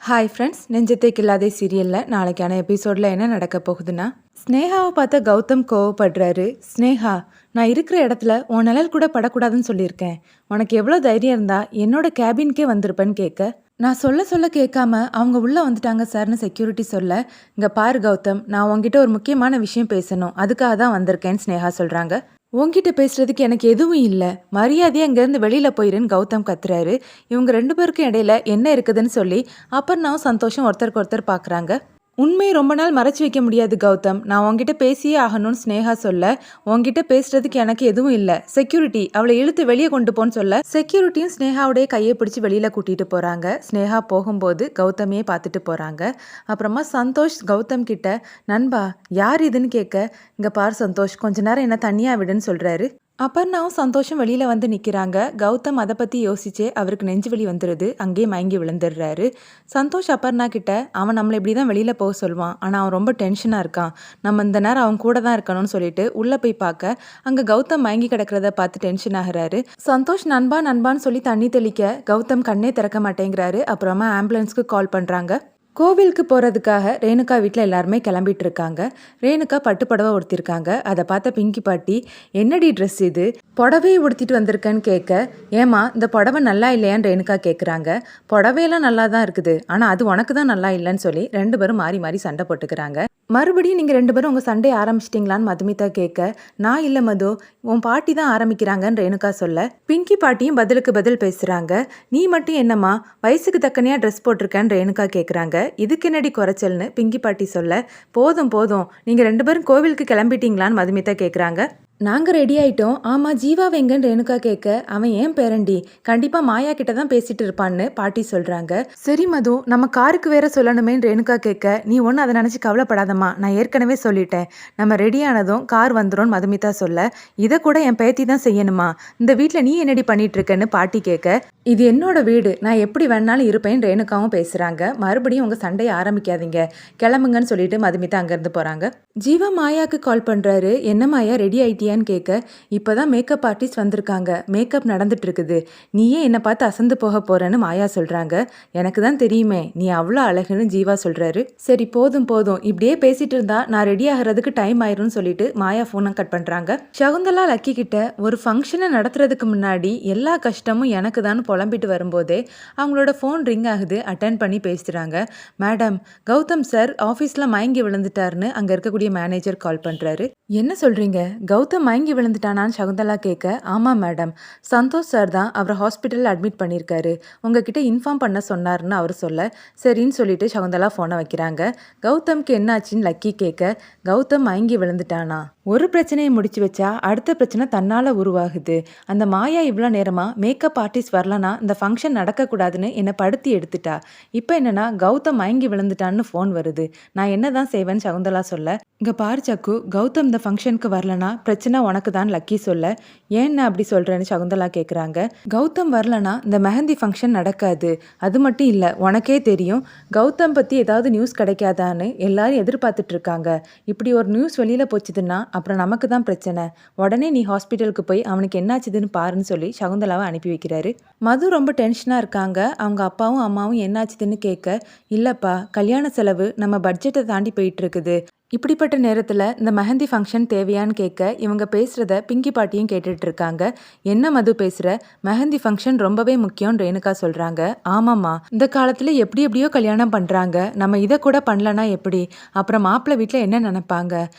Hi friends, நெஞ்சத்தை கில்லாதே சீரியலில் நாளைக்கான எபிசோடில் என்ன நடக்க போகுதுன்னா, ஸ்னேகாவை பார்த்த கௌதம் கோவப்படுறாரு. ஸ்னேகா, நான் இருக்கிற இடத்துல உன் நிழல் கூட படக்கூடாதுன்னு சொல்லியிருக்கேன். உனக்கு எவ்வளோ தைரியம் இருந்தா என்னோட கேபின்கே வந்திருப்பேன்னு கேட்க, நான் சொல்ல சொல்ல கேட்காம அவங்க உள்ளே வந்துட்டாங்க சார்னு செக்யூரிட்டி சொல்ல, இங்கே பாரு கௌதம், நான் உங்ககிட்ட ஒரு முக்கியமான விஷயம் பேசணும், அதுக்காக தான் வந்திருக்கேன்னு ஸ்னேகா சொல்கிறாங்க. உங்ககிட்ட பேசுறதுக்கு எனக்கு எதுவும் இல்லை, மரியாதையாக இங்கேருந்து வெளியில் போயிருன்னு கௌதம் கத்துறாரு. இவங்க ரெண்டு பேருக்கும் இடையில என்ன இருக்குதுன்னு சொல்லி அபர்ணாவும் சந்தோஷம் ஒருத்தருக்கு ஒருத்தர் பார்க்குறாங்க. உண்மையை ரொம்ப நாள் மறைச்சி வைக்க முடியாது கௌதம், நான் உங்ககிட்ட பேசியே ஆகணும்னு ஸ்னேகா சொல்ல, உங்ககிட்ட பேசுறதுக்கு எனக்கு எதுவும் இல்லை, செக்யூரிட்டி அவளை இழுத்து வெளியே கொண்டு போன்னு சொல்ல, செக்யூரிட்டியும் ஸ்னேகாவுடைய கையை பிடிச்சி வெளியில கூட்டிட்டு போறாங்க. ஸ்னேகா போகும்போது கௌதமையே பார்த்துட்டு போறாங்க. அப்புறமா சந்தோஷ் கௌதம் கிட்ட, நண்பா யார் இதுன்னு கேட்க, இங்க பார் சந்தோஷ், கொஞ்ச நேரம் என்ன தனியா விடுன்னு சொல்றாரு. அபர்ணாவும் சந்தோஷம் வெளியில வந்து நிக்கிறாங்க. கௌதம் அதை பத்தி யோசிச்சே அவருக்கு நெஞ்சு வலி வந்துடுது. அங்கேயே மயங்கி விழுந்துடுறாரு. சந்தோஷ் அபர்ணா கிட்ட, அவன் நம்மளை இப்படிதான் வெளியில போக சொல்லுவான், ஆனா அவன் ரொம்ப டென்ஷனா இருக்கான், நம்ம இந்த நேரம் அவன் கூட தான் இருக்கணும்னு சொல்லிட்டு உள்ள போய் பார்க்க, அங்க கௌதம் மயங்கி கிடக்கிறத பார்த்து டென்ஷன் ஆகுறாரு. சந்தோஷ் நண்பா நண்பான்னு சொல்லி தண்ணி தெளிக்க கௌதம் கண்ணே திறக்க மாட்டேங்கிறாரு. அப்புறமா ஆம்புலன்ஸ்க்கு கால் பண்றாங்க. கோவிலுக்கு போகிறதுக்காக ரேணுகா வீட்டில் எல்லாருமே கிளம்பிட்டு இருக்காங்க. ரேணுகா பட்டுப்புடவை உடுத்திருக்காங்க. அதை பார்த்த பிங்கி பாட்டி, என்னடி ட்ரெஸ் இது, புடவையை உடுத்திட்டு வந்திருக்கேன்னு கேட்க, ஏமா இந்த புடவை நல்லா இல்லையான்னு ரேணுகா கேட்குறாங்க. புடவையெல்லாம் நல்லா தான் இருக்குது, ஆனால் அது உனக்கு தான் நல்லா இல்லைன்னு சொல்லி ரெண்டு பேரும் மாறி மாறி சண்டை போட்டுக்கிறாங்க. மறுபடியும் நீங்கள் ரெண்டு பேரும் உங்கள் சண்டையை ஆரம்பிச்சிட்டிங்களான்னு மதுமிதா கேட்க, நான் இல்லை மது, உன் பாட்டி தான் ஆரம்பிக்கிறாங்கன்னு ரேணுகா சொல்ல, பிங்கி பாட்டியும் பதிலுக்கு பதில் பேசுகிறாங்க. நீ மட்டும் என்னம்மா வயசுக்கு தக்கனையாக ட்ரெஸ் போட்டிருக்கேன்னு ரேணுகா கேட்குறாங்க. இதுக்கு என்னடி குறைச்சல்னு பிங்கி பாட்டி சொல்ல, போதும் போதும், நீங்கள் ரெண்டு பேரும் கோவிலுக்கு கிளம்பிட்டீங்களான்னு மதுமிதா கேட்குறாங்க. நாங்கள் ரெடி ஆகிட்டோம். ஆமாம், ஜீவா வெங்கன்னு ரேணுகா கேட்க, அவன் ஏன் பேரண்டி, கண்டிப்பாக மாயா கிட்ட தான் பேசிட்டு இருப்பான்னு பாட்டி சொல்கிறாங்க. சரி மது, நம்ம காருக்கு வேற சொல்லணுமேன்னு ரேணுகா கேட்க, நீ ஒன்றும் அதை நினச்சி கவலைப்படாதம்மா, நான் ஏற்கனவே சொல்லிட்டேன், நம்ம ரெடி ஆனதும் கார் வந்துடும் மதுமிதா சொல்ல, இதை கூட என் பேத்தி தான் செய்யணுமா, இந்த வீட்டில் நீ என்னடி பண்ணிட்டு இருக்கன்னு பாட்டி கேட்க, இது என்னோட வீடு, நான் எப்படி வேணாலும் இருப்பேன்னு ரேணுகாவும் பேசுகிறாங்க. மறுபடியும் உங்கள் சண்டையை ஆரம்பிக்காதீங்க, கிளம்புங்கன்னு சொல்லிட்டு மதுமிதா அங்கேருந்து போகிறாங்க. ஜீவா மாயாவுக்கு கால் பண்ணுறாரு. என்ன மாயா, ரெடி ஆயிட்டியான்னு கேட்க, இப்போ தான் மேக்கப் ஆர்டிஸ்ட் வந்திருக்காங்க, மேக்கப் நடந்துட்டு இருக்குது, நீயே என்னை பார்த்து அசந்து போக போறேன்னு மாயா சொல்கிறாங்க. எனக்கு தான் தெரியுமே, நீ அவ்வளோ அழகுன்னு ஜீவா சொல்கிறாரு. சரி போதும் போதும், இப்படியே பேசிட்டு இருந்தா நான் ரெடி ஆகிறதுக்கு டைம் ஆயிரும்னு சொல்லிட்டு மாயா ஃபோனை கட் பண்ணுறாங்க. சகுந்தலா லக்கி கிட்ட, ஒரு ஃபங்க்ஷனை நடத்துறதுக்கு முன்னாடி எல்லா கஷ்டமும் எனக்கு தான் புலம்பிட்டு வரும்போதே அவங்களோட ஃபோன் ரிங் ஆகுது. அட்டென்ட் பண்ணி பேசுகிறாங்க. மேடம், கௌதம் சார் ஆஃபீஸில் மயங்கி விழுந்துட்டாருன்னு அங்கே இருக்கக்கூடிய மேனேஜர் கால் பண்ணுறாரு. என்ன சொல்கிறீங்க, கௌதம் மயங்கி விழுந்துட்டானான்னு சகுந்தலா கேட்க, ஆமாம் மேடம், சந்தோஷ் சார் தான் அவரை ஹாஸ்பிட்டலில் அட்மிட் பண்ணியிருக்காரு, உங்ககிட்ட இன்ஃபார்ம் பண்ண சொன்னார்னு அவர் சொல்ல, சரின்னு சொல்லிட்டு சகுந்தலா ஃபோனை வைக்கிறாங்க. கௌதம்க்கு என்னாச்சுன்னு லக்கி கேட்க, கௌதம் மயங்கி விழுந்துட்டானா, ஒரு பிரச்சனையை முடிச்சு வச்சா அடுத்த பிரச்சனை தன்னால் உருவாகுது, அந்த மாயா இவ்வளோ நேரமாக மேக்கப் ஆர்டிஸ்ட் வரலனா இந்த ஃபங்க்ஷன் நடக்கக்கூடாதுன்னு என்னை படுத்தி எடுத்துட்டா, இப்போ என்னன்னா கௌதம் மயங்கி விழுந்துட்டான்னு ஃபோன் வருது, நான் என்ன தான் செய்வேன்னு சகுந்தலா சொல்ல, இங்கே பாரு சக்கு, கௌதம் இந்த ஃபங்க்ஷனுக்கு வரலனா பிரச்சனை உனக்கு தான் லக்கி சொல்ல, ஏன்னு அப்படி சொல்கிறேன்னு சகுந்தலா கேட்குறாங்க. கௌதம் வரலனா இந்த மெஹந்தி ஃபங்க்ஷன் நடக்காது, அது மட்டும் இல்லை உனக்கே தெரியும், கௌதம் பற்றி ஏதாவது நியூஸ் கிடைக்காதான்னு எல்லாரும் எதிர்பார்த்துட்டு இருக்காங்க, இப்படி ஒரு நியூஸ் வெளியில் போச்சுதுன்னா அப்புறம் நமக்கு தான் பிரச்சனை, உடனே நீ ஹாஸ்பிட்டலுக்கு போய் அவனுக்கு என்னாச்சுதுன்னு பாருன்னு சொல்லி சகுந்தலாவை அனுப்பி வைக்கிறாரு. மது ரொம்ப டென்ஷனாக இருக்காங்க. அவங்க அப்பாவும் அம்மாவும் என்னாச்சுதுன்னு கேட்க, இல்லைப்பா, கல்யாண செலவு நம்ம பட்ஜெட்டை தாண்டி போயிட்டு இருக்குது, இப்படிப்பட்ட நேரத்தில் இந்த மெஹந்தி ஃபங்க்ஷன் தேவையான்னு கேட்க, இவங்க பேசுகிறத பிங்கி பாட்டியும் கேட்டுட்டு இருக்காங்க. என்ன மது பேசுகிற, மெஹந்தி ஃபங்க்ஷன் ரொம்பவே முக்கியம் ரேணுகா சொல்கிறாங்க. ஆமாம்மா, இந்த காலத்தில் எப்படி எப்படியோ கல்யாணம் பண்ணுறாங்க, நம்ம இதை கூட பண்ணலன்னா எப்படி, அப்புறம் மாப்பிள்ளை வீட்டில் என்ன நினைப்பாங்க,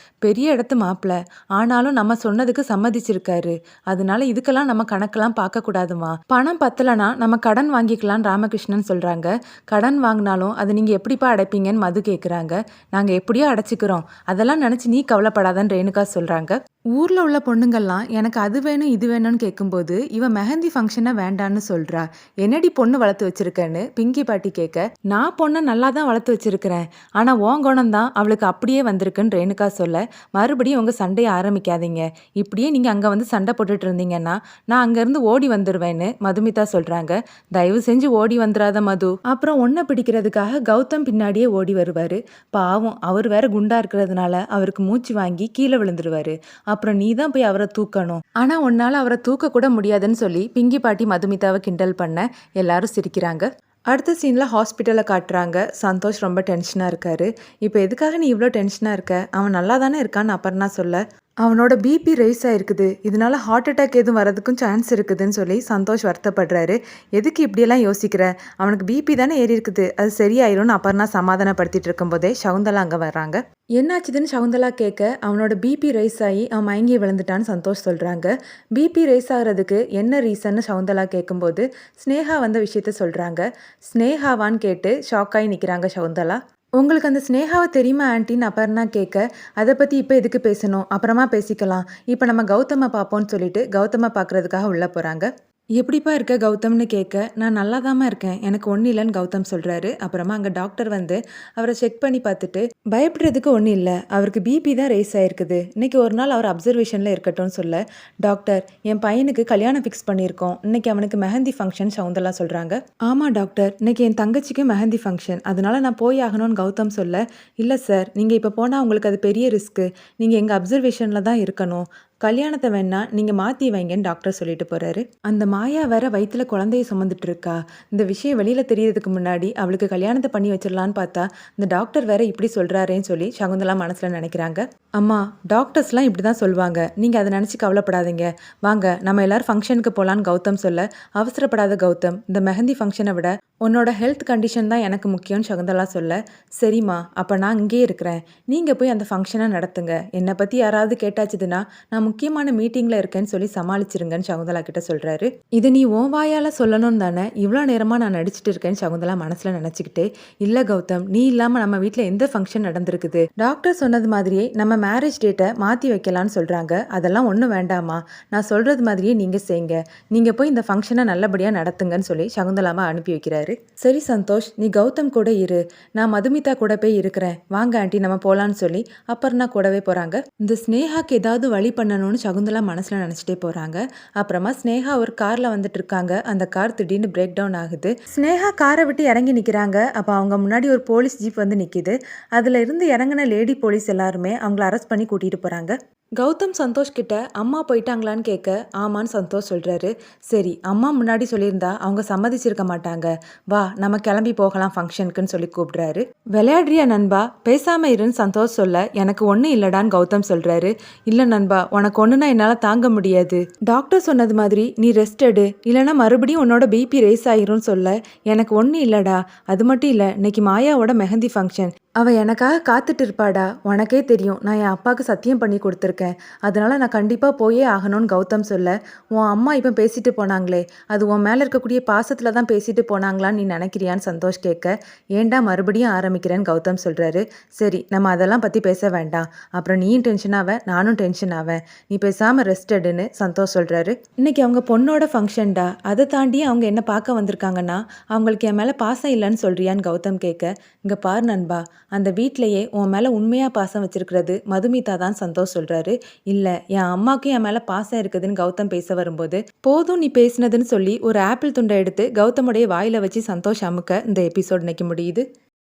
பெரிய இடத்து மாப்பிள்ளை, ஆனாலும் நம்ம சொன்னதுக்கு சம்மதிச்சிருக்காரு, அதனால இதுக்கெல்லாம் நம்ம கணக்கெல்லாம் பார்க்கக்கூடாதுமா, பணம் பத்தலைன்னா நம்ம கடன் வாங்கிக்கலான்னு ராமகிருஷ்ணன் சொல்கிறாங்க. கடன் வாங்கினாலும் அது நீங்கள் எப்படிப்பா அடைப்பீங்கன்னு மது கேட்குறாங்க. நாங்கள் எப்படியோ அடைச்சிக்கிறோம், அதெல்லாம் நினச்சி நீ கவலைப்படாதன்னு ரேணுகா சொல்கிறாங்க. ஊரில் உள்ள பொண்ணுங்கள்லாம் எனக்கு அது வேணும் இது வேணும்னு கேட்கும்போது இவன் மெஹந்தி ஃபங்க்ஷனை வேண்டான்னு சொல்கிறா, என்னடி பொண்ணு வளர்த்து வச்சிருக்கேன்னு பிங்கி பாட்டி கேட்க, நான் பொண்ணை நல்லா தான் வளர்த்து வச்சிருக்கிறேன், ஆனால் உன் குணம் தான் அவளுக்கு அப்படியே வந்திருக்குன்னு ரேணுகா சொல்ல, மறுபடியும் உங்கள் சண்டையை ஆரம்பிக்காதீங்க, இப்படியே நீங்கள் அங்கே வந்து சண்டை போட்டுட்டு இருந்தீங்கன்னா நான் அங்கேருந்து ஓடி வந்துடுவேன்னு மதுமிதா சொல்கிறாங்க. தயவு செஞ்சு ஓடி வந்துடாத மது, அப்புறம் ஒன்றை பிடிக்கிறதுக்காக கௌதம் பின்னாடியே ஓடி வருவார். பாவம், அவர் வேற குண்டா இருக்கிறதுனால அவருக்கு மூச்சு வாங்கி கீழே விழுந்துருவாரு. அப்புறம் நீ தான் போய் அவரை தூக்கணும், ஆனால் உன்னால் அவரை தூக்க கூட முடியாதுன்னு சொல்லி பிங்கி பாட்டி மதுமிதாவை கிண்டல் பண்ண எல்லாரும் சிரிக்கிறாங்க. அடுத்த சீனில் ஹாஸ்பிட்டலில் காட்டுறாங்க. சந்தோஷ் ரொம்ப டென்ஷனாக இருக்காரு. இப்போ எதுக்காக நீ இவ்வளோ டென்ஷனாக இருக்க? அவன் நல்லா தானே இருக்கான்னு அபர்ணா சொல்ல, அவனோட பிபி ரைஸ் ஆயிருக்குது, இதனால ஹார்ட் அட்டாக் எதுவும் வரதுக்கும் சான்ஸ் இருக்குதுன்னு சொல்லி சந்தோஷ் வருத்தப்படுறாரு. எதுக்கு இப்படியெல்லாம் யோசிக்கிற? அவனுக்கு பிபி தானே ஏறி இருக்குது, அது சரியாயிரும்னு அபர்ணா சமாதானப்படுத்திட்டு இருக்கும்போதே சகுந்தலா அங்கே வர்றாங்க. என்னாச்சுதுன்னு சகுந்தலா கேட்க, அவனோட பிபி ரைஸ் ஆகி அவன் மயங்கி விழுந்துட்டான்னு சந்தோஷ் சொல்கிறாங்க. பிபி ரைஸ் ஆகிறதுக்கு என்ன ரீசன்னு சகுந்தலா கேட்கும்போது ஸ்னேகா வந்த விஷயத்த சொல்கிறாங்க. ஸ்னேகாவான்னு கேட்டு ஷாக்காகி நிற்கிறாங்க சகுந்தலா. உங்களுக்கு அந்த ஸ்னேகாவை தெரியுமா ஆன்ட்டின்னு அபர்ணா கேட்க, அதை பற்றி இப்போ எதுக்கு பேசணும், அப்புறமா பேசிக்கலாம், இப்போ நம்ம கௌதமை பார்ப்போம்னு சொல்லிட்டு கௌதமை பார்க்குறதுக்காக உள்ளே போகிறாங்க. எப்படிப்பா இருக்க கௌதம்னு கேட்க, நான் நல்லாதாம்மா இருக்கேன், எனக்கு ஒன்றும் இல்லைன்னு கௌதம் சொல்கிறாரு. அப்புறமா அங்கே டாக்டர் வந்து அவரை செக் பண்ணி பார்த்துட்டு, பயப்படுறதுக்கு ஒன்றும் இல்லை, அவருக்கு பிபி தான் ரேஸ் ஆயிருக்குது, இன்னைக்கு ஒரு நாள் அவர் அப்சர்வேஷனில் இருக்கட்டும்னு சொல்ல, டாக்டர் என் பையனுக்கு கல்யாணம் ஃபிக்ஸ் பண்ணியிருக்கோம், இன்னைக்கு அவனுக்கு மெஹந்தி ஃபங்க்ஷன் சவுந்தலா சொல்கிறாங்க. ஆமாம் டாக்டர், இன்னைக்கு என் தங்கச்சிக்கு மெஹந்தி ஃபங்க்ஷன், அதனால நான் போய் ஆகணும்னு கௌதம் சொல்ல, இல்லை சார், நீங்கள் இப்போ போனால் உங்களுக்கு அது பெரிய ரிஸ்க்கு, நீங்கள் எங்கள் அப்சர்வேஷனில் தான் இருக்கணும், கல்யாணத்தை வேணா நீங்கள் மாற்றி வைங்கன்னு டாக்டர் சொல்லிட்டு போகிறாரு. அந்த மாயா வேற வயிற்றுல குழந்தைய சுமந்துட்டு இருக்கா. இந்த விஷயம் வெளியில் தெரியறதுக்கு முன்னாடி அவளுக்கு கல்யாணத்தை பண்ணி வச்சிடலான்னு பார்த்தா இந்த டாக்டர் வேற இப்படி சொல்கிறாரேன்னு சொல்லி சகுந்தலா மனசில் நினைக்கிறாங்க. அம்மா, டாக்டர்ஸ்லாம் இப்படி தான் சொல்லுவாங்க, நீங்கள் அதை நினச்சி கவலைப்படாதீங்க, வாங்க நம்ம எல்லோரும் ஃபங்க்ஷனுக்கு போகலான்னு கௌதம் சொல்ல, அவசரப்படாத கௌதம், இந்த மெஹந்தி ஃபங்க்ஷனை விட உன்னோட ஹெல்த் கண்டிஷன் தான் எனக்கு முக்கியம்னு சகுந்தலா சொல்ல, சரிம்மா, அப்போ நான் இங்கேயே இருக்கிறேன், நீங்கள் போய் அந்த ஃபங்க்ஷனை நடத்துங்க, என்னை பற்றி யாராவது கேட்டாச்சுதுன்னா நான் முக்கியமான மீட்டிங்கில் இருக்கேன்னு சொல்லி சமாளிச்சிருங்கன்னு சகுந்தலா கிட்ட சொல்கிறாரு. இது நீ உன் வாயால் சொல்லணும்னு தானே இவ்வளோ நேரமாக நான் நடிச்சிட்டு இருக்கேன்னு சகுந்தலா மனசில் நினச்சிக்கிட்டே, இல்லை கௌதம், நீ இல்லாமல் நம்ம வீட்டில் எந்த ஃபங்க்ஷன் நடந்திருக்குது, டாக்டர் சொன்னது மாதிரியே நம்ம மேரேஜ் டேட்டை மாற்றி வைக்கலான்னு சொல்கிறாங்க, அதெல்லாம் ஒன்றும் வேண்டாமா, நான் சொல்கிறது மாதிரியே நீங்கள் செய்யுங்க, நீங்கள் போய் இந்த ஃபங்க்ஷனை நல்லபடியாக நடத்துங்கன்னு சொல்லி சகுந்தலாவை அனுப்பி வைக்கிறாரு. சரி சந்தோஷ், நீ கௌதம் கூட இரு, நான் மதுமிதா கூட போய் இருக்கிறேன், வாங்க ஆண்டி நம்ம போகலான்னு சொல்லி அபர்ணா கூடவே போகிறாங்க. இந்த ஸ்னேகாக்கு ஏதாவது வழி பண்ணணும்னு சகுந்தலா மனசில் நினச்சிட்டே போகிறாங்க. அப்புறமா ஸ்னேகா ஒரு காரில் வந்துட்டு இருக்காங்க. அந்த கார் திடீர்னு பிரேக் டவுன் ஆகுது. ஸ்னேகா காரை விட்டு இறங்கி நிற்கிறாங்க. அப்போ அவங்க முன்னாடி ஒரு போலீஸ் ஜீப் வந்து நிற்கிது. அதில் இருந்து இறங்கின லேடி போலீஸ் எல்லாருமே அவங்கள அரெஸ்ட் பண்ணி கூட்டிகிட்டு போகிறாங்க. கௌதம் சந்தோஷ் கிட்ட அம்மா போயிட்டாங்களான்னு கேட்க, ஆமான்னு சந்தோஷ் சொல்கிறாரு. சரி, அம்மா முன்னாடி சொல்லியிருந்தா அவங்க சம்மதிச்சிருக்க மாட்டாங்க, வா நம்ம கிளம்பி போகலாம் ஃபங்க்ஷனுக்குன்னு சொல்லி கூப்பிடுறாரு. விளையாடுறியா நண்பா, பேசாமல் இருன்னு சந்தோஷ் சொல்ல, எனக்கு ஒன்றும் இல்லடான்னு கௌதம் சொல்கிறாரு. இல்லை நண்பா, உனக்கு ஒன்றுனா என்னால் தாங்க முடியாது, டாக்டர் சொன்னது மாதிரி நீ ரெஸ்ட் எடு, இல்லைனா மறுபடியும் உன்னோட பிபி ரேஸ் ஆயிரும்னு சொல்ல, எனக்கு ஒன்றும் இல்லைடா, அது மட்டும் இல்லை, இன்னைக்கு மாயாவோட மெஹந்தி ஃபங்க்ஷன், அவள் எனக்காக காத்துட்டு இருப்பாடா, உனக்கே தெரியும் நான் என் அப்பாவுக்கு சத்தியம் பண்ணி கொடுத்துருக்கேன், அதனால் நான் கண்டிப்பாக போயே ஆகணும்னு கௌதம் சொல்ல, உன் அம்மா இப்போ பேசிட்டு போனாங்களே, அது உன் மேலே இருக்கக்கூடிய பாசத்தில் தான் பேசிட்டு போனாங்களான்னு நீ நினைக்கிறியான்னு சந்தோஷ் கேட்க, ஏண்டா மறுபடியும் ஆரம்பிக்கிறேன்னு கௌதம் சொல்கிறாரு. சரி, நம்ம அதெல்லாம் பற்றி பேச வேண்டாம், அப்புறம் நீயும் டென்ஷன் ஆவேன், நானும் டென்ஷன் ஆவேன், நீ பேசாமல் ரெஸ்ட் எடுன்னு சந்தோஷ் சொல்கிறாரு. இன்றைக்கி அவங்க பொண்ணோட ஃபங்க்ஷன்டா, அதை தாண்டி அவங்க என்ன பார்க்க வந்திருக்காங்கன்னா அவங்களுக்கு என் மேலே பாசம் இல்லைன்னு சொல்கிறியான்னு கௌதம் கேட்க, இங்கே பார் நண்பா, அந்த வீட்டிலையே உன் மேலே உண்மையாக பாசம் வச்சிருக்கிறது மதுமிதா தான் சந்தோஷ் சொல்கிறாரு. இல்லை, என் அம்மாவுக்கும் என் மேலே பாசம் இருக்குதுன்னு கௌதம் பேச வரும்போது, போதும் நீ பேசினதுன்னு சொல்லி ஒரு ஆப்பிள் துண்டை எடுத்து கௌதமுடைய வாயில் வச்சு சந்தோஷ் அமுக்க இந்த எபிசோட் இன்னைக்கு முடியுது.